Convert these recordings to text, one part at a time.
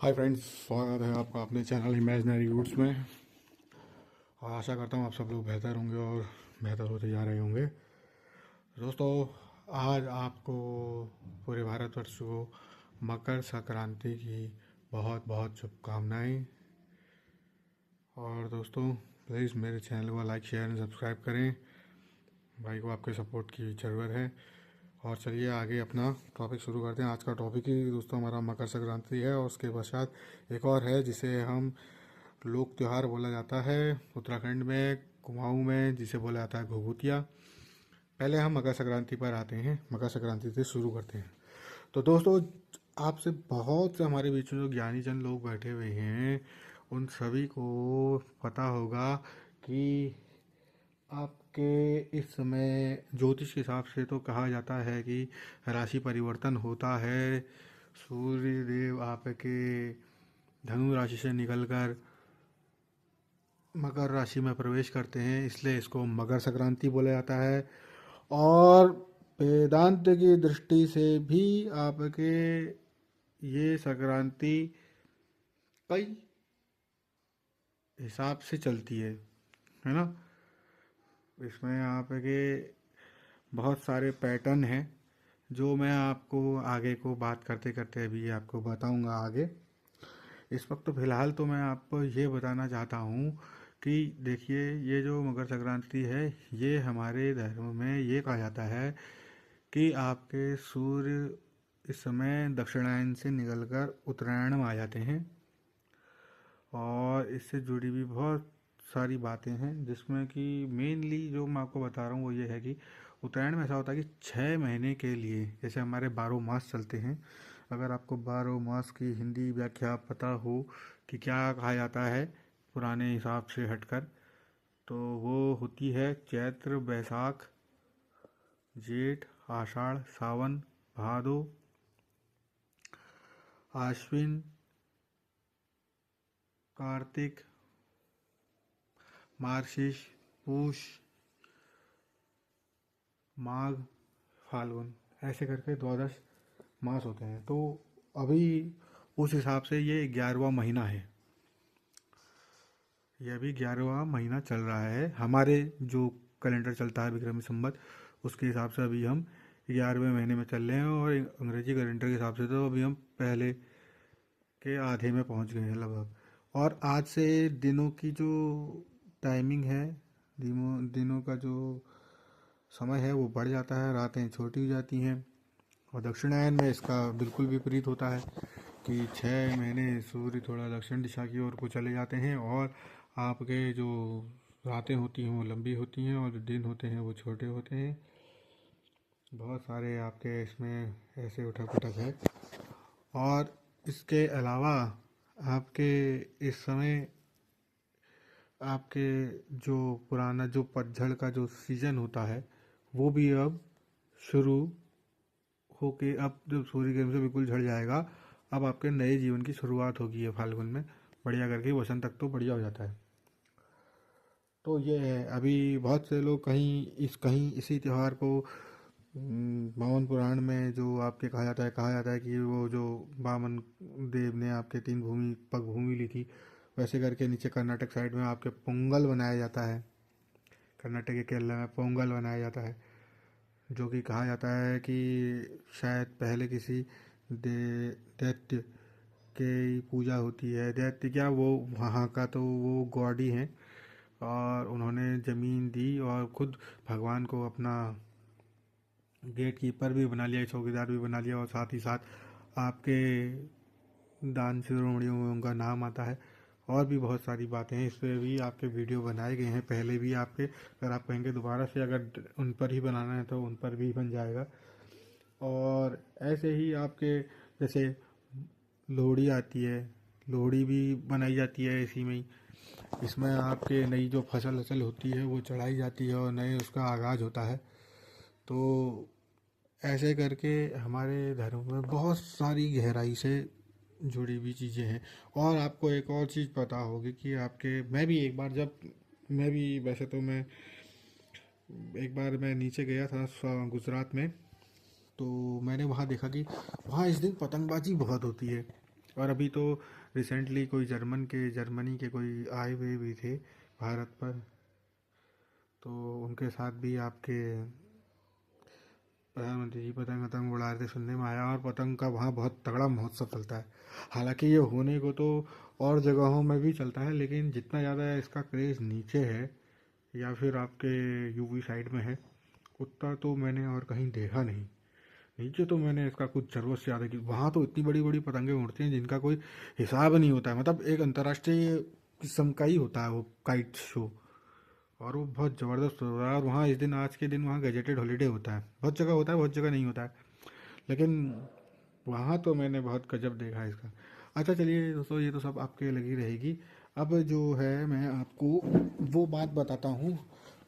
Hi friends, स्वागत है आपका अपने चैनल इमेजिनरी रूट्स में। और आशा करता हूँ आप सब लोग बेहतर होंगे और बेहतर होते जा रहे होंगे। दोस्तों, आज आपको पूरे भारतवर्ष को मकर संक्रांति की बहुत बहुत शुभकामनाएं। और दोस्तों, प्लीज़ मेरे चैनल को लाइक, शेयर एंड सब्सक्राइब करें। भाई को आपके सपोर्ट की ज़रूरत है। और चलिए आगे अपना टॉपिक शुरू करते हैं। आज का टॉपिक ही दोस्तों हमारा मकर संक्रांति है, और उसके पश्चात एक और है जिसे हम लोक त्यौहार बोला जाता है उत्तराखंड में, कुमाऊं में, जिसे बोला जाता है घुघुतिया। पहले हम मकर संक्रांति पर आते हैं, मकर संक्रांति से शुरू करते हैं। तो दोस्तों, आपसे बहुत से हमारे बीच में जो ज्ञानी जन लोग बैठे हुए हैं, उन सभी को पता होगा कि आपके इस समय ज्योतिष के हिसाब से तो कहा जाता है कि राशि परिवर्तन होता है। सूर्य देव आपके धनु राशि से निकलकर मकर राशि में प्रवेश करते हैं, इसलिए इसको मकर संक्रांति बोला जाता है। और वेदांत की दृष्टि से भी आपके ये संक्रांति कई हिसाब से चलती है ना। इसमें आपके बहुत सारे पैटर्न हैं जो मैं आपको आगे को बात करते करते अभी आपको बताऊंगा आगे। इस वक्त तो फिलहाल तो मैं आपको ये बताना चाहता हूँ कि देखिए, ये जो मकर संक्रांति है, ये हमारे धर्म में ये कहा जाता है कि आपके सूर्य इस समय दक्षिणायन से निकलकर उत्तरायण में आ जाते हैं। और इससे जुड़ी भी बहुत सारी बातें हैं, जिसमें कि मेनली जो मैं आपको बता रहा हूँ वो ये है कि उत्तरायण में ऐसा होता है कि 6 महीने के लिए, जैसे हमारे 12 मास चलते हैं, अगर आपको 12 मास की हिंदी व्याख्या पता हो कि क्या कहा जाता है पुराने हिसाब से हटकर, तो वो होती है चैत्र, बैसाख, जेठ, आषाढ़, सावन, भादो, आश्विन, कार्तिक, मार्गशीर्ष, पूष, माघ, फाल्गुन, ऐसे करके 12 मास होते हैं। तो अभी उस हिसाब से ये 11वां महीना है। ये अभी 11वां महीना चल रहा है। हमारे जो कैलेंडर चलता है विक्रमी संवत, उसके हिसाब से अभी हम 11वें महीने में चल रहे हैं। और अंग्रेजी कैलेंडर के हिसाब से तो अभी हम पहले के आधे में पहुंच गए हैं लगभग। और आज से दिनों की जो टाइमिंग है, दिनों का जो समय है वो बढ़ जाता है, रातें छोटी हो जाती हैं। और दक्षिणायन में इसका बिल्कुल विपरीत होता है कि 6 महीने सूर्य थोड़ा दक्षिण दिशा की ओर को चले जाते हैं, और आपके जो रातें होती हैं वो लंबी होती हैं, और जो दिन होते हैं वो छोटे होते हैं। बहुत सारे आपके इसमें ऐसे उठक पुठक है। और इसके अलावा आपके इस समय आपके जो पुराना जो पतझड़ का जो सीज़न होता है, वो भी अब शुरू होके, अब जब सूर्य किरण से बिल्कुल झड़ जाएगा, अब आपके नए जीवन की शुरुआत होगी है फाल्गुन में, बढ़िया करके वसंत तक तो बढ़िया हो जाता है। तो ये है। अभी बहुत से लोग कहीं इसी त्यौहार को बावन पुराण में जो आपके कहा जाता है कि वो जो वामन देव ने आपके 3 पग भूमि ली थी, वैसे करके नीचे कर्नाटक साइड में आपके पोंगल बनाया जाता है। कर्नाटक के केरला में पोंगल बनाया जाता है, जो कि कहा जाता है कि शायद पहले किसी दैत्य की पूजा होती है। दैत्य क्या, वो वहाँ का तो वो गॉड ही हैं। और उन्होंने ज़मीन दी और खुद भगवान को अपना गेट कीपर भी बना लिया, चौकीदार भी बना लिया, और साथ ही साथ आपके दान शिरोमणियों में उनका नाम आता है। और भी बहुत सारी बातें हैं, इस पर भी आपके वीडियो बनाए गए हैं पहले भी आपके। अगर आप कहेंगे दोबारा से अगर उन पर ही बनाना है तो उन पर भी बन जाएगा। और ऐसे ही आपके जैसे लोहड़ी आती है, लोहड़ी भी बनाई जाती है इसी में ही। इसमें आपके नई जो फसल होती है वो चढ़ाई जाती है और नए उसका आगाज़ होता है। तो ऐसे करके हमारे धर्म में बहुत सारी गहराई से जुड़ी हुई चीज़ें हैं। और आपको एक और चीज़ पता होगी कि आपके, मैं भी एक बार जब, मैं भी वैसे तो मैं एक बार मैं नीचे गया था गुजरात में, तो मैंने वहाँ देखा कि वहाँ इस दिन पतंगबाजी बहुत होती है। और अभी तो रिसेंटली कोई जर्मनी के कोई आए हुए भी थे भारत पर, तो उनके साथ भी आपके प्रधानमंत्री जी पतंग वतंग उड़ा रहे थे, सुनने में आया। और पतंग का वहाँ बहुत तगड़ा महोत्सव चलता है। हालांकि ये होने को तो और जगहों में भी चलता है, लेकिन जितना ज़्यादा इसका क्रेज़ नीचे है या फिर आपके यूपी साइड में है, उतना तो मैंने और कहीं देखा नहीं। नीचे तो मैंने इसका कुछ ज़रूरत से ज़्यादा की, वहाँ तो इतनी बड़ी बड़ी पतंगें उड़ती हैं जिनका कोई हिसाब नहीं होता है। मतलब एक अंतर्राष्ट्रीय किस्म का ही होता है वो काइट शो, और वो बहुत ज़बरदस्त होता है। और वहाँ इस दिन, आज के दिन वहाँ गजेटेड हॉलीडे होता है। बहुत जगह होता है, बहुत जगह नहीं होता है, लेकिन वहाँ तो मैंने बहुत गजब देखा है इसका। अच्छा चलिए दोस्तों, ये तो सब आपके लगी रहेगी। अब जो है मैं आपको वो बात बताता हूँ,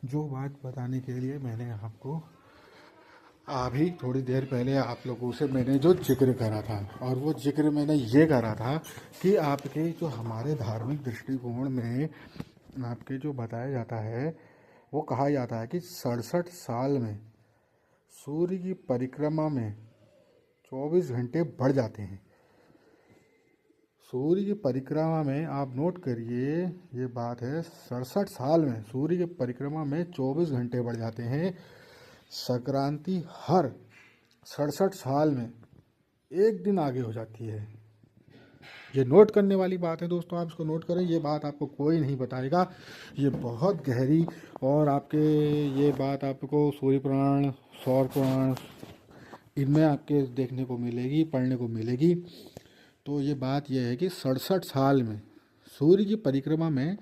जो बात बताने के लिए मैंने आपको अभी थोड़ी देर पहले आप लोगों से मैंने जो जिक्र करा था, और वो जिक्र मैंने ये करा था कि आपके जो हमारे धार्मिक दृष्टिकोण में आपके जो बताया जाता है, वो कहा जाता है कि 67 साल में सूर्य की परिक्रमा में 24 घंटे बढ़ जाते हैं। सूर्य की परिक्रमा में आप नोट करिए, ये बात है, 67 साल में सूर्य की परिक्रमा में 24 घंटे बढ़ जाते हैं। संक्रांति हर 67 साल में एक दिन आगे हो जाती है। ये नोट करने वाली बात है दोस्तों, आप इसको नोट करें। ये बात आपको कोई नहीं बताएगा, ये बहुत गहरी, और आपके ये बात आपको सूर्य पुराण, सौर पुराण, इनमें आपके देखने को मिलेगी, पढ़ने को मिलेगी। तो ये बात यह है कि 67 साल में सूर्य की परिक्रमा में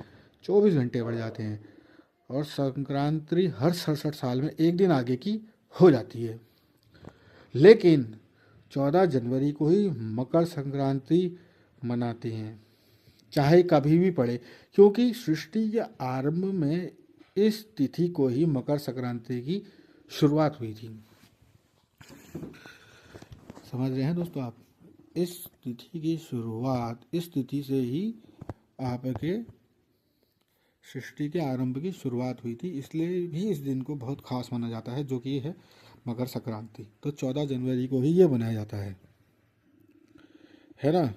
24 घंटे बढ़ जाते हैं, और संक्रांति हर 67 साल में एक दिन आगे की हो जाती है। लेकिन 14 जनवरी को ही मकर संक्रांति मनाते हैं, चाहे कभी भी पड़े, क्योंकि सृष्टि के आरंभ में इस तिथि को ही मकर संक्रांति की शुरुआत हुई थी। समझ रहे हैं दोस्तों आप? इस तिथि की शुरुआत, इस तिथि से ही आपके सृष्टि के आरंभ की शुरुआत हुई थी, इसलिए भी इस दिन को बहुत खास माना जाता है, जो कि है मकर संक्रांति। तो 14 जनवरी को ही ये मनाया जाता है ना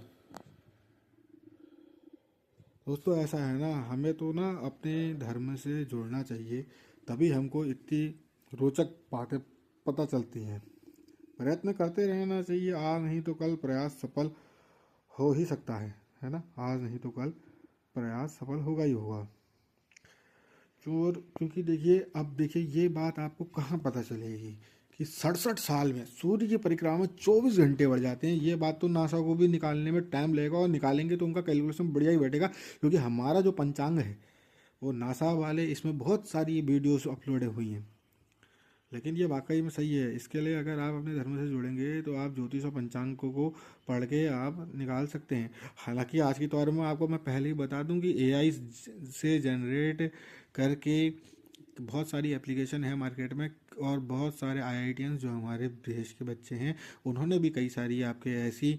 दोस्तों? ऐसा है ना, हमें तो ना अपने धर्म से जुड़ना चाहिए, तभी हमको इतनी रोचक बातें पता चलती हैं। प्रयत्न करते रहना चाहिए, आज नहीं तो कल प्रयास सफल हो ही सकता है ना? आज नहीं तो कल प्रयास सफल होगा ही होगा। चोर, क्योंकि देखिए, अब देखिए ये बात आपको कहाँ पता चलेगी कि 67 साल में सूर्य की परिक्रमा में 24 घंटे बढ़ जाते हैं। ये बात तो नासा को भी निकालने में टाइम लगेगा, और निकालेंगे तो उनका कैलकुलेशन बढ़िया ही बैठेगा, क्योंकि हमारा जो पंचांग है वो नासा वाले, इसमें बहुत सारी वीडियोस अपलोड हुई हैं। लेकिन ये वाकई में सही है। इसके लिए अगर आप अपने धर्म से जुड़ेंगे तो आप ज्योतिष और पंचांग को पढ़ के आप निकाल सकते हैं। हालांकि आज के दौर में आपको मैं पहले ही बता दूं कि एआई से जनरेट करके बहुत सारी एप्लीकेशन है मार्केट में, और बहुत सारे आईआईटियंस जो हमारे देश के बच्चे हैं, उन्होंने भी कई सारी आपके ऐसी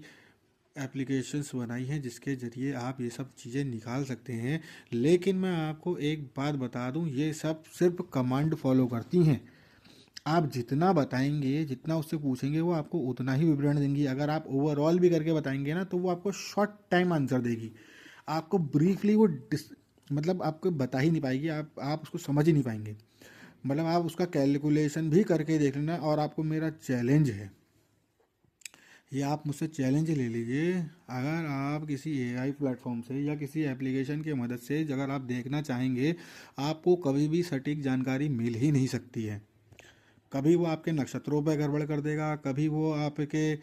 एप्लीकेशंस बनाई हैं जिसके ज़रिए आप ये सब चीज़ें निकाल सकते हैं। लेकिन मैं आपको एक बात बता दूं, ये सब सिर्फ कमांड फॉलो करती हैं। आप जितना बताएंगे, जितना उससे पूछेंगे, वो आपको उतना ही विवरण देंगी। अगर आप ओवरऑल भी करके बताएंगे ना, तो वो आपको शॉर्ट टाइम आंसर देगी। आपको ब्रीफली वो मतलब आपको बता ही नहीं पाएगी, आप उसको समझ ही नहीं पाएंगे। मतलब आप उसका कैलकुलेशन भी करके देख लेना। और आपको मेरा चैलेंज है, ये आप मुझसे चैलेंज ले लीजिए, अगर आप किसी एआई प्लेटफॉर्म से या किसी एप्लीकेशन की मदद से अगर आप देखना चाहेंगे, आपको कभी भी सटीक जानकारी मिल ही नहीं सकती है। कभी वो आपके नक्षत्रों पे गड़बड़ कर देगा, कभी वो आपके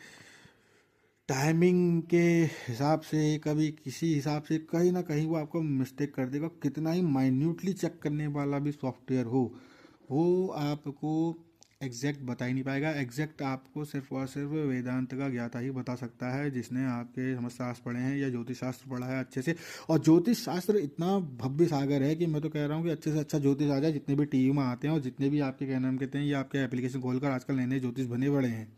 टाइमिंग के हिसाब से, कभी किसी हिसाब से, कहीं ना कहीं वो आपको मिस्टेक कर देगा। कितना ही माइन्यूटली चेक करने वाला भी सॉफ्टवेयर हो, वो आपको एग्जैक्ट बता ही नहीं पाएगा। एग्जैक्ट आपको सिर्फ और सिर्फ वेदांत का ज्ञाता ही बता सकता है, जिसने आपके समाजशास्त्र पढ़े हैं या ज्योतिष शास्त्र पढ़ा है अच्छे से। और ज्योतिष शास्त्र इतना भव्य सागर है कि मैं तो कह रहा हूँ कि अच्छे से अच्छा ज्योतिष आ जाए। जितने भी टीवी में आते हैं और जितने भी आपके क्या नाम कहते हैं, ये आपके एप्लीकेशन खोलकर आजकल नए नए ज्योतिष बने बड़े हैं,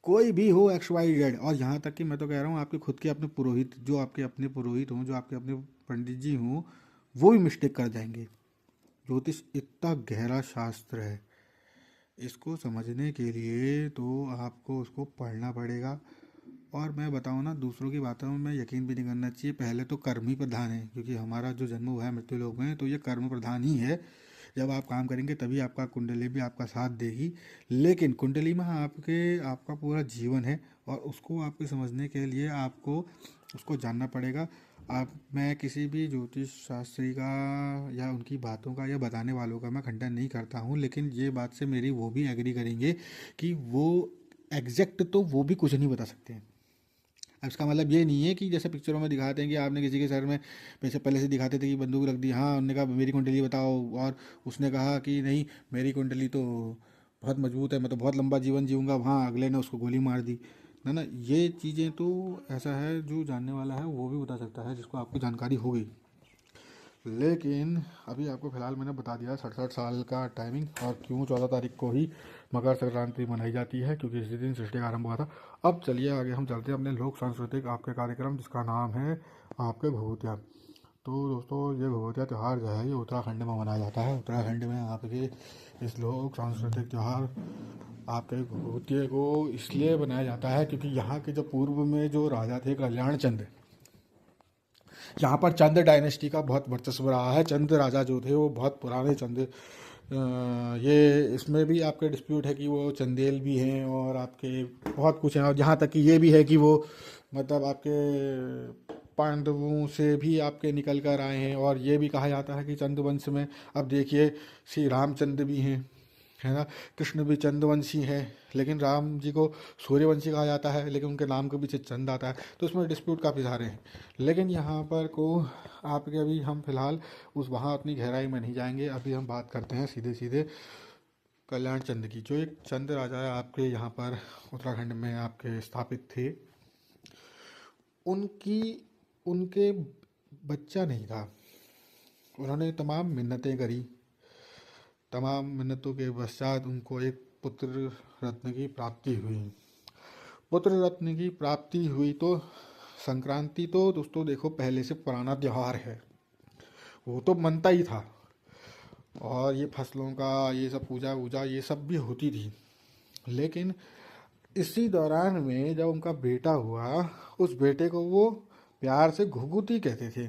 कोई भी हो एक्स वाई जेड। और यहाँ तक कि मैं तो कह रहा हूँ, आपके खुद के अपने पुरोहित, जो आपके अपने पुरोहित हों, जो आपके अपने पंडित जी हों, वो भी मिस्टेक कर जाएंगे। ज्योतिष इतना गहरा शास्त्र है, इसको समझने के लिए तो आपको उसको पढ़ना पड़ेगा, और मैं बताऊँ ना, दूसरों की बातों में यकीन भी नहीं करना चाहिए। पहले तो कर्म ही प्रधान है, क्योंकि हमारा जो जन्म हुआ है मृत्यु लोक में, तो ये कर्म प्रधान ही है। जब आप काम करेंगे तभी आपका कुंडली भी आपका साथ देगी। लेकिन कुंडली में आपका पूरा जीवन है, और उसको आपके समझने के लिए आपको उसको जानना पड़ेगा। आप मैं किसी भी ज्योतिष शास्त्री का या उनकी बातों का या बताने वालों का मैं खंडन नहीं करता हूँ, लेकिन ये बात से मेरी वो भी एग्री करेंगे कि वो एग्जैक्ट तो वो भी कुछ नहीं बता सकते हैं। अब इसका मतलब ये नहीं है कि जैसे पिक्चरों में दिखाते हैं कि आपने किसी के सर में पैसे पहले से दिखाते थे कि बंदूक रख दी, हाँ उन्होंने कहा मेरी कुंडली बताओ, और उसने कहा कि नहीं मेरी कुंडली तो बहुत मजबूत है, मैं तो बहुत लंबा जीवन जीऊँगा, हाँ अगले ने उसको गोली मार दी। ना ना, ये चीज़ें तो ऐसा है, जो जानने वाला है वो भी बता सकता है, जिसको आपको जानकारी होगी। लेकिन अभी आपको फ़िलहाल मैंने बता दिया 67 साल का टाइमिंग, और क्यों 14 तारीख को ही मकर संक्रांति मनाई जाती है, क्योंकि इसी दिन सृष्टि का आरंभ हुआ था। अब चलिए आगे हम चलते हैं अपने लोक सांस्कृतिक आपके कार्यक्रम, जिसका नाम है आपके घुघुतिया। तो दोस्तों, ये घुघुतिया त्यौहार जो है ये उत्तराखंड में मनाया जाता है। उत्तराखंड में आपके इस लोक सांस्कृतिक त्यौहार आपके घुघुतिये को इसलिए बनाया जाता है क्योंकि यहाँ के जो पूर्व में जो राजा थे कल्याण चंद, यहाँ पर चंद डायनेस्टी का बहुत वर्चस्व रहा है। चंद राजा जो थे वो बहुत पुराने चंद, ये इसमें भी आपके डिस्प्यूट है कि वो चंदेल भी हैं, और आपके बहुत कुछ हैं, और यहाँ तक कि ये भी है कि वो मतलब आपके पांडवों से भी आपके निकल कर आए हैं। और ये भी कहा जाता है कि चंद वंश में, अब देखिए, श्री रामचंद्र भी हैं, है ना, कृष्ण भी चंद्रवंशी है, लेकिन राम जी को सूर्यवंशी कहा जाता है, लेकिन उनके नाम के पीछे चंद आता है, तो उसमें डिस्प्यूट काफ़ी सारे हैं। लेकिन यहाँ पर को आपके अभी हम फिलहाल उस वहाँ उतनी गहराई में नहीं जाएंगे। अभी हम बात करते हैं सीधे सीधे कल्याण चंद की। जो एक चंद राजा है आपके यहाँ पर उत्तराखंड में आपके स्थापित थे, उनकी उनके बच्चा नहीं था। उन्होंने तमाम मिन्नतें करी, तमाम मिन्नतों के पश्चात उनको एक पुत्र रत्न की प्राप्ति हुई। पुत्र रत्न की प्राप्ति हुई तो संक्रांति तो दोस्तों देखो पहले से पुराना त्यौहार है, वो तो मनता ही था। और ये फसलों का ये सब पूजा वूजा ये सब भी होती थी। लेकिन इसी दौरान में जब उनका बेटा हुआ, उस बेटे को वो प्यार से घुघुती कहते थे।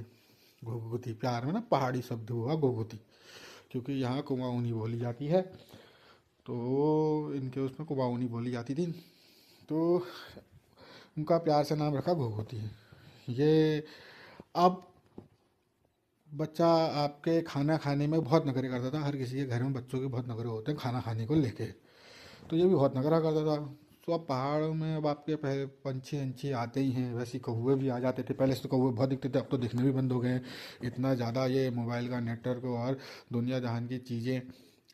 घुघुती, प्यार में ना पहाड़ी शब्द हुआ घुघुती, क्योंकि यहाँ कुमाऊनी बोली जाती है, तो इनके उसमें कुमाऊनी बोली जाती थी, तो उनका प्यार से नाम रखा घुघुती। ये अब बच्चा आपके खाना खाने में बहुत नखरे करता था। हर किसी के घर में बच्चों के बहुत नखरे होते हैं खाना खाने को लेके, तो ये भी बहुत नखरा करता था। तो अब पहाड़ों में अब आपके पहले पंछी अंछी आते ही हैं, वैसे ही कौवे भी आ जाते थे। पहले से तो कौवे बहुत दिखते थे, अब तो दिखने भी बंद हो गए हैं। इतना ज़्यादा ये मोबाइल का नेटवर्क और दुनिया जहान की चीज़ें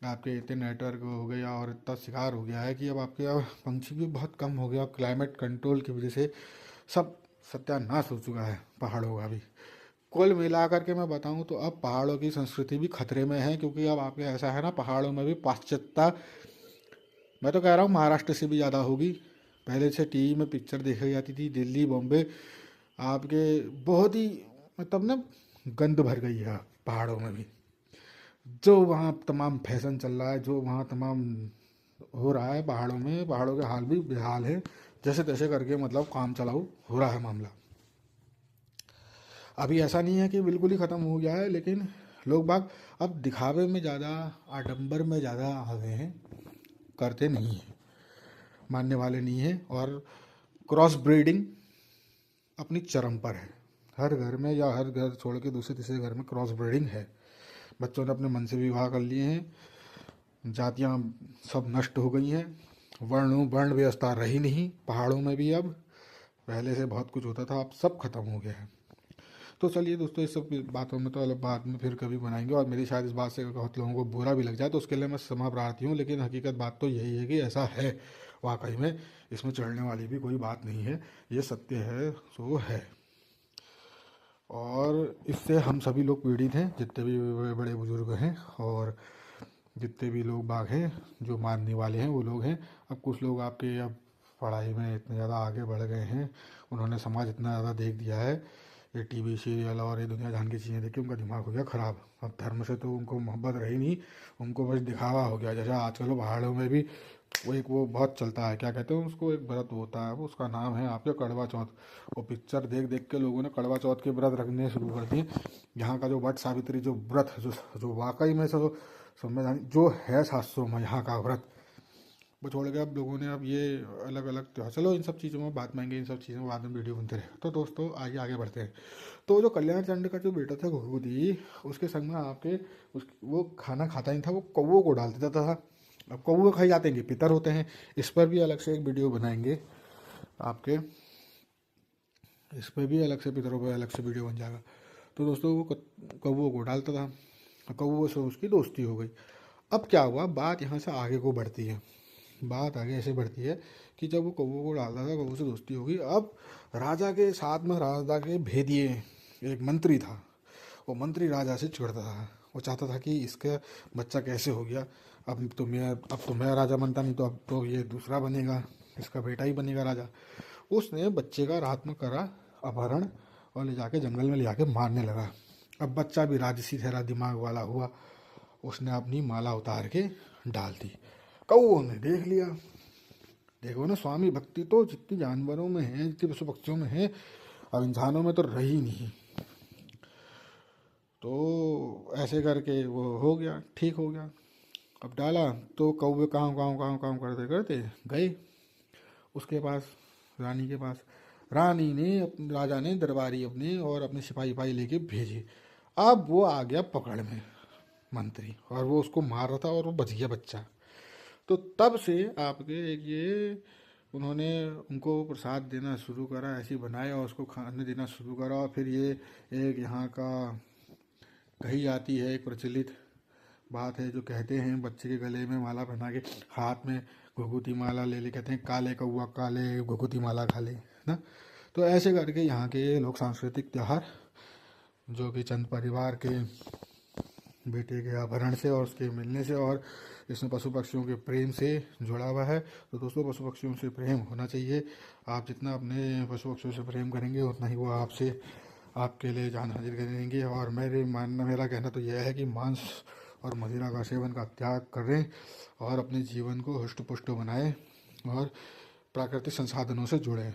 आपके इतने नेटवर्क हो गया और इतना शिकार हो गया है कि अब आपके अब पंछी भी बहुत कम हो गया। क्लाइमेट कंट्रोल की वजह से सब सत्यानाश हो चुका है पहाड़ों का भी। कुल मिलाकर के मैं बताऊं तो अब पहाड़ों की संस्कृति भी खतरे में है, क्योंकि अब आपके ऐसा है ना, पहाड़ों में भी पाश्चात्य, मैं तो कह रहा हूँ महाराष्ट्र से भी ज़्यादा होगी। पहले से टीवी में पिक्चर देखी जाती थी, दिल्ली बॉम्बे आपके बहुत ही मतलब ना गंद भर गई है पहाड़ों में भी। जो वहाँ तमाम फैशन चल रहा है, जो वहाँ तमाम हो रहा है पहाड़ों में, पहाड़ों के हाल भी बेहाल है। जैसे तैसे करके मतलब काम चलाओ हो रहा है मामला। अभी ऐसा नहीं है कि बिल्कुल ही ख़त्म हो गया है, लेकिन लोग बाग अब दिखावे में ज़्यादा, आडंबर में ज़्यादा आ गए हैं, करते नहीं हैं, मानने वाले नहीं हैं। और क्रॉस ब्रीडिंग अपनी चरम पर है। हर घर में या हर घर छोड़ के दूसरे तीसरे घर में क्रॉस ब्रीडिंग है। बच्चों ने अपने मन से विवाह कर लिए हैं, जातियाँ सब नष्ट हो गई हैं, वर्ण व्यवस्था रही नहीं पहाड़ों में भी। अब पहले से बहुत कुछ होता था, अब सब खत्म हो गया है। तो चलिए दोस्तों, इस सब बातों में तो अलग बाद में फिर कभी बनाएंगे, और मेरी शायद इस बात से बहुत लोगों को बुरा भी लग जाए तो उसके लिए मैं क्षमा प्रार्थी हूँ। लेकिन हकीकत बात तो यही है कि ऐसा है वाकई में, इसमें चढ़ने वाली भी कोई बात नहीं है, ये सत्य है सो है। और इससे हम सभी लोग पीड़ित हैं, जितने भी बड़े बुजुर्ग हैं और जितने भी लोग बाग हैं जो मानने वाले हैं वो लोग हैं। अब कुछ लोग आपके अब पढ़ाई में इतने ज़्यादा आगे बढ़ गए हैं, उन्होंने समाज इतना ज़्यादा देख दिया है, ये टीवी सीरियल और ये दुनिया जहान की चीज़ें देख के उनका दिमाग हो गया ख़राब। अब धर्म से तो उनको मोहब्बत रही नहीं, उनको बस दिखावा हो गया। जैसे आजकल पहाड़ों में भी वो बहुत चलता है, क्या कहते हैं उसको, एक व्रत होता है, वो उसका नाम है आपके कड़वा चौथ। वो पिक्चर देख देख के लोगों ने कड़वा चौथ के व्रत रखने शुरू कर दिए। यहाँ का जो वट सावित्री जो व्रत है, जो जो वाकई में जो संवैधानिक जो है शास्त्रों में यहाँ का व्रत, वो छोड़ के अब लोगों ने अब ये अलग अलग त्योहार, चलो इन सब चीज़ों में बात मांगेंगे, इन सब चीज़ों में बाद में वीडियो बनते रहे। तो दोस्तों आइए आगे बढ़ते हैं। तो जो कल्याण चंद का जो बेटा था घुघुती, उसके संग में आपके उस वो खाना खाता नहीं था, वो कौवों को डाल देता था। अब कौवे खाई जाते हैं, पितर होते हैं। इस पर भी अलग से एक वीडियो बनाएंगे आपके, इस पर भी अलग से पितरों पर अलग से वीडियो बन जाएगा। तो दोस्तों वो कौवों को डालता था, कौवों से उसकी दोस्ती हो गई। अब क्या हुआ, बात यहाँ से आगे को बढ़ती है। बात आगे ऐसे बढ़ती है कि जब वो कौवों को डालता था, कौवों से दोस्ती होगी। अब राजा के साथ में राजा के भेदिए एक मंत्री था, वो मंत्री राजा से चिढ़ता था। वो चाहता था कि इसका बच्चा कैसे हो गया, अब तो मैं राजा बनता नहीं, तो अब तो ये दूसरा बनेगा, इसका बेटा ही बनेगा राजा। उसने बच्चे का रात में करा अपहरण और ले जाके जंगल में ले जाके मारने लगा। अब बच्चा भी राजसी ठहरा, दिमाग वाला हुआ, उसने अपनी माला उतार के डाल दी। कौओं ने देख लिया। देखो ना, स्वामी भक्ति तो जितनी जानवरों में है, जितनी पशु पक्षियों में है, अब इंसानों में तो रही नहीं। तो ऐसे करके वो हो गया, ठीक हो गया। अब डाला तो कौवे काँव काँव काँव काँव करते करते गए उसके पास, रानी के पास। रानी ने राजा ने दरबारी अपने और अपने सिपाही सिपाही लेके भेजे। अब वो आ गया पकड़ में मंत्री, और वो उसको मार रहा था और वो बच गया बच्चा। तो तब से आपके एक ये उन्होंने उनको प्रसाद देना शुरू करा, ऐसे ही बनाया और उसको खाने देना शुरू करा। और फिर ये एक यहाँ का कही जाती है, एक प्रचलित बात है, जो कहते हैं बच्चे के गले में माला पहना के हाथ में घुघुती माला ले ले, कहते हैं काले कौआ काले घुघुती माला खा ले ना। तो ऐसे करके यहाँ के लोक सांस्कृतिक त्यौहार, जो कि चंद परिवार के बेटे के अपहरण से और उसके मिलने से और इसमें पशु पक्षियों के प्रेम से जुड़ा हुआ है। तो दोस्तों पशु पक्षियों से प्रेम होना चाहिए। आप जितना अपने पशु पक्षियों से प्रेम करेंगे उतना ही वो आपसे आपके लिए जान हाजिर करेंगे। और मेरा कहना तो यह है कि मांस और मदिरा का सेवन का त्याग करें और अपने जीवन को हष्ट पुष्ट बनाएं और प्राकृतिक संसाधनों से जुड़ें।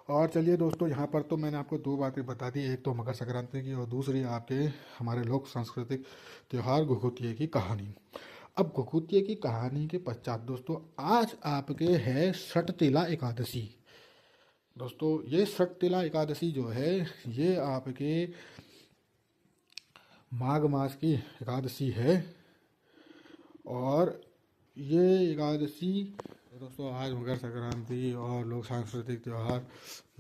और चलिए दोस्तों, यहाँ पर तो मैंने आपको दो बातें बता दी, एक तो मकर संक्रांति की और दूसरी आपके हमारे लोक सांस्कृतिक त्यौहार घुघुतिये की कहानी। अब घुघुतिये की कहानी के पश्चात दोस्तों आज आपके है सटतिला एकादशी। दोस्तों ये सटतिला एकादशी जो है, ये आपके माघ मास की एकादशी है। और ये एकादशी दोस्तों आज मकर संक्रांति और लोक सांस्कृतिक त्यौहार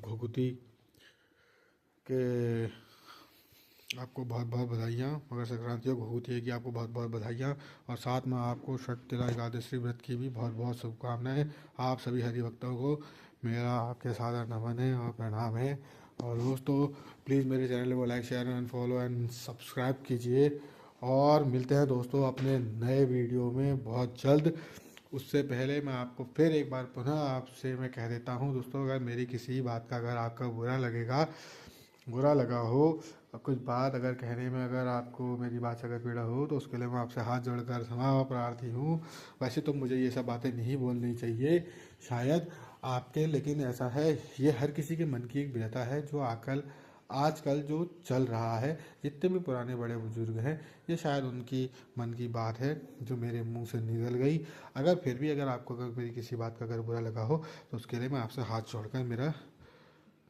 घुघुती के आपको बहुत बहुत बधाइयाँ। मकर संक्रांति और घुघुती की आपको बहुत बहुत बधाइयाँ। और साथ में आपको सटतिला एकादशी व्रत की भी बहुत बहुत शुभकामनाएं। आप सभी हरिभक्तों को मेरा आपके सादर नमन है और प्रणाम है। और दोस्तों प्लीज़ मेरे चैनल को like share and follow and subscribe कीजिए। और मिलते हैं दोस्तों अपने नए वीडियो में बहुत जल्द। उससे पहले मैं आपको फिर एक बार पुनः आपसे मैं कह देता हूँ दोस्तों, अगर मेरी किसी बात का अगर आपका बुरा लगा हो, कुछ बात अगर कहने में अगर आपको मेरी बात से अगर पीड़ा हो, तो उसके लिए मैं आपसे हाथ जोड़कर क्षमा प्रार्थी हूँ। वैसे तो मुझे ये सब बातें नहीं बोलनी चाहिए शायद आपके, लेकिन ऐसा है, ये हर किसी के मन की एक व्यथा है जो आजकल जो चल रहा है। जितने भी पुराने बड़े बुजुर्ग हैं, ये शायद उनकी मन की बात है जो मेरे मुंह से निकल गई। अगर फिर भी अगर आपको अगर मेरी किसी बात का अगर बुरा लगा हो, तो उसके लिए मैं आपसे हाथ जोड़कर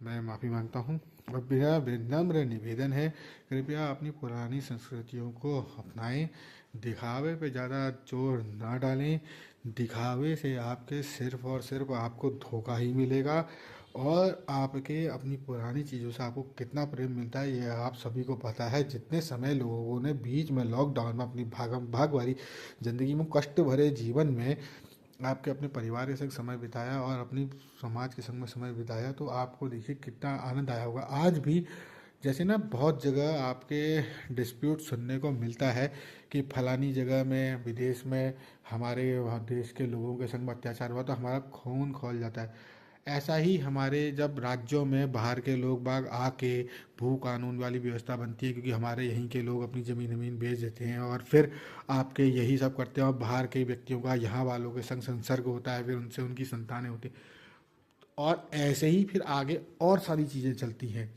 मैं माफ़ी मांगता हूँ। और मेरा विनम्र निवेदन है, कृपया अपनी पुरानी संस्कृतियों को अपनाएं। दिखावे पे ज़्यादा जोर ना डालें। दिखावे से आपके सिर्फ और सिर्फ आपको धोखा ही मिलेगा। और आपके अपनी पुरानी चीज़ों से आपको कितना प्रेम मिलता है ये आप सभी को पता है। जितने समय लोगों ने बीच में लॉकडाउन में अपनी भागम भाग वाली ज़िंदगी में, कष्ट भरे जीवन में आपके अपने परिवार के संग समय बिताया और अपनी समाज के संग में समय बिताया, तो आपको देखिए कितना आनंद आया होगा। आज भी जैसे ना बहुत जगह आपके डिस्प्यूट सुनने को मिलता है कि फलानी जगह में विदेश में हमारे वहाँ देश के लोगों के संग में अत्याचार हुआ, तो हमारा खून खौल जाता है। ऐसा ही हमारे जब राज्यों में बाहर के लोग बाग आके भू कानून वाली व्यवस्था बनती है, क्योंकि हमारे यहीं के लोग अपनी ज़मीन ज़मीन बेच देते हैं और फिर आपके यही सब करते हैं, और बाहर के व्यक्तियों का यहाँ वालों के संग संसर्ग होता है, फिर उनसे उनकी संतानें होती हैं, और ऐसे ही फिर आगे और सारी चीज़ें चलती हैं।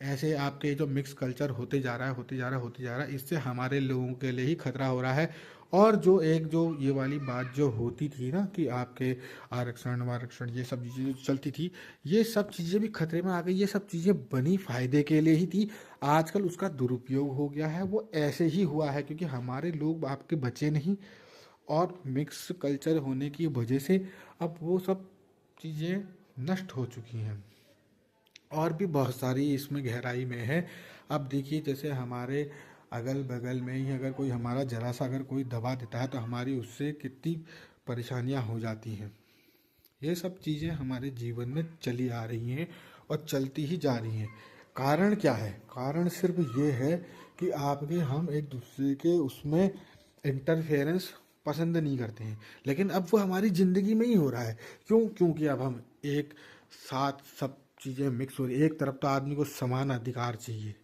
ऐसे आपके जो मिक्स कल्चर होते जा रहा है, होते जा रहा है, होते जा रहा है, इससे हमारे लोगों के लिए ही खतरा हो रहा है। और जो एक जो ये वाली बात जो होती थी ना कि आपके आरक्षण वारक्षण ये सब चीज़ें जो चलती थी, ये सब चीज़ें भी खतरे में आ गई। ये सब चीज़ें बनी फायदे के लिए ही थी, आजकल उसका दुरुपयोग हो गया है। वो ऐसे ही हुआ है क्योंकि हमारे लोग आपके बचे नहीं, और मिक्स कल्चर होने की वजह से अब वो सब चीज़ें नष्ट हो चुकी हैं। और भी बहुत सारी इसमें गहराई में है। अब देखिए, जैसे हमारे अगल बगल में ही अगर कोई हमारा जरा सा अगर कोई दबा देता है तो हमारी उससे कितनी परेशानियां हो जाती हैं। ये सब चीज़ें हमारे जीवन में चली आ रही हैं और चलती ही जा रही हैं। कारण क्या है? कारण सिर्फ ये है कि आपके हम एक दूसरे के उसमें इंटरफेरेंस पसंद नहीं करते हैं, लेकिन अब वो हमारी ज़िंदगी में ही हो रहा है। क्यों? क्योंकि अब हम एक साथ सब चीज़ें मिक्स हो रही। एक तरफ तो आदमी को समान अधिकार चाहिए,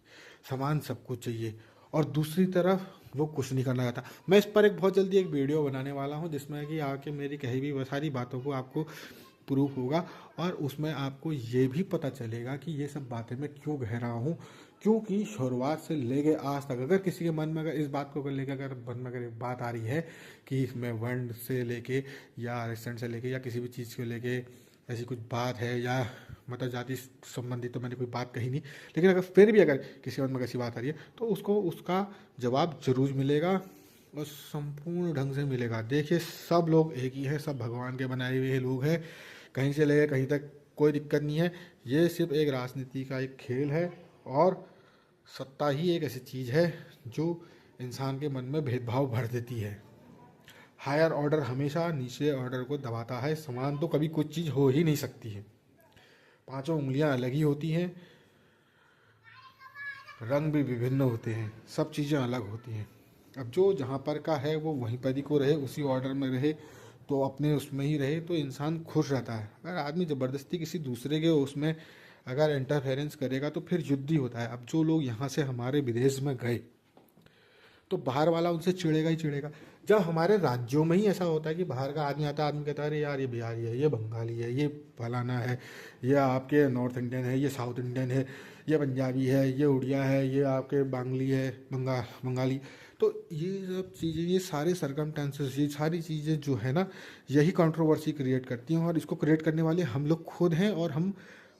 समान सब कुछ चाहिए, और दूसरी तरफ वो कुछ नहीं करना चाहता। मैं इस पर एक बहुत जल्दी एक वीडियो बनाने वाला हूँ जिसमें कि आके मेरी कही भी सारी बातों को आपको प्रूफ होगा, और उसमें आपको ये भी पता चलेगा कि ये सब बातें मैं क्यों कह रहा हूँ। क्योंकि शुरुआत से लेके आज तक अगर किसी के मन में अगर इस बात को लेकर अगर मन में अगर एक बात आ रही है कि इसमें वर्ण से लेके या आरक्षण से लेके या किसी भी चीज़ को लेके ऐसी कुछ बात है, या मतलब जाति संबंधित तो मैंने कोई बात कही नहीं, लेकिन अगर फिर भी अगर किसी मन में ऐसी बात आ रही है तो उसको उसका जवाब जरूर मिलेगा, और संपूर्ण ढंग से मिलेगा। देखिए, सब लोग एक ही हैं, सब भगवान के बनाए हुए लोग हैं, कहीं से लेकर कहीं तक कोई दिक्कत नहीं है। ये सिर्फ एक राजनीति का एक खेल है, और सत्ता ही एक ऐसी चीज़ है जो इंसान के मन में भेदभाव भर देती है। हायर ऑर्डर हमेशा नीचे ऑर्डर को दबाता है। समान तो कभी कुछ चीज़ हो ही नहीं सकती है। पांचों उंगलियां अलग ही होती हैं, रंग भी विभिन्न होते हैं, सब चीज़ें अलग होती हैं। अब जो जहाँ पर का है वो वहीं पर ही को रहे, उसी ऑर्डर में रहे, तो अपने उसमें ही रहे तो इंसान खुश रहता है। अगर आदमी ज़बरदस्ती किसी दूसरे के उसमें अगर इंटरफेरेंस करेगा तो फिर युद्ध ही होता है। अब जो लोग यहाँ से हमारे विदेश में गए तो बाहर वाला उनसे चिढ़ेगा ही चिढ़ेगा। जब हमारे राज्यों में ही ऐसा होता है कि बाहर का आदमी आता है, आदमी कहता है अरे यार ये बिहारी है, ये बंगाली है, ये फलाना है, ये आपके नॉर्थ इंडियन है, ये साउथ इंडियन है, ये पंजाबी है, ये उड़िया है, ये आपके बांग्ली है, बंगाली। तो ये सब चीज़ें, ये सारे सरकमटेंसेस, ये सारी चीज़ें जो है ना, यही कंट्रोवर्सी क्रिएट करती हैं, और इसको क्रिएट करने वाले हम लोग खुद हैं, और हम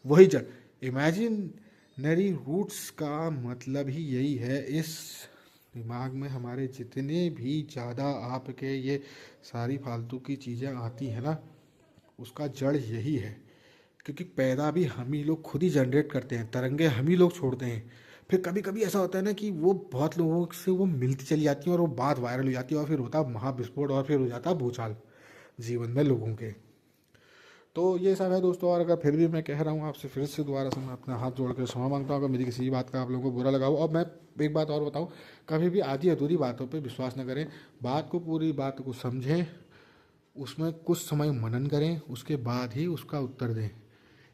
वही जड़ इमेजिनरी रूट्स का मतलब ही यही है। इस दिमाग में हमारे जितने भी ज़्यादा आपके ये सारी फालतू की चीज़ें आती हैं ना, उसका जड़ यही है। क्योंकि पैदा भी हम ही लोग खुद ही जनरेट करते हैं, तरंगे हम ही लोग छोड़ते हैं। फिर कभी कभी ऐसा होता है ना कि वो बहुत लोगों से वो मिलती चली जाती है, और वो बात वायरल हो जाती है, और फिर होता है महाविस्फोट, और फिर हो जाता है भूचाल जीवन में लोगों के। तो ये सब है दोस्तों। और अगर फिर भी मैं कह रहा हूँ आपसे, फिर से दोबारा से मैं अपना हाथ जोड़ कर क्षमा मांगता हूँ अगर मेरी किसी बात का आप लोगों को बुरा लगा हो। और मैं एक बात और बताऊँ, कभी भी आधी अधूरी बातों पे विश्वास न करें। बात को, पूरी बात को समझें, उसमें कुछ समय मनन करें, उसके बाद ही उसका उत्तर दें।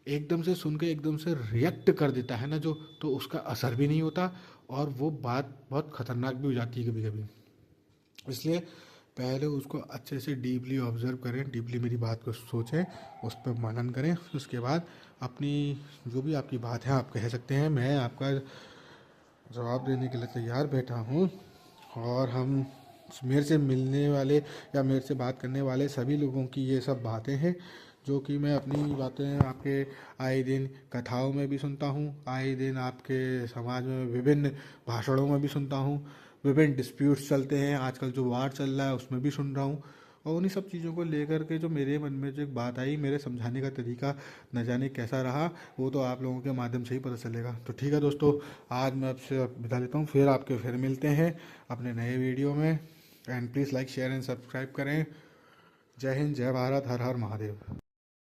एकदम से सुन के एकदम से रिएक्ट कर देता है ना जो, तो उसका असर भी नहीं होता, और वो बात बहुत खतरनाक भी हो जाती है कभी कभी। इसलिए पहले उसको अच्छे से डीपली ऑब्जर्व करें, डीपली मेरी बात को सोचें, उस पर मनन करें, उसके बाद अपनी जो भी आपकी बात है आप कह सकते हैं। मैं आपका जवाब देने के लिए तैयार बैठा हूँ। और हम मेरे से मिलने वाले या मेरे से बात करने वाले सभी लोगों की ये सब बातें हैं, जो कि मैं अपनी बातें आपके आए दिन कथाओं में भी सुनता हूँ, आए दिन आपके समाज में विभिन्न भाषणों में भी सुनता हूँ, विभिन्न डिस्प्यूट्स चलते हैं, आजकल जो वार चल रहा है उसमें भी सुन रहा हूँ। और उन्हीं सब चीज़ों को लेकर के जो मेरे मन में जो एक बात आई, मेरे समझाने का तरीका न जाने कैसा रहा, वो तो आप लोगों के माध्यम से ही पता चलेगा। तो ठीक है दोस्तों, आज मैं आपसे विदा लेता हूँ, फिर मिलते हैं अपने नए वीडियो में। And please like share and subscribe करें। जय हिंद, जय भारत, हर हर महादेव।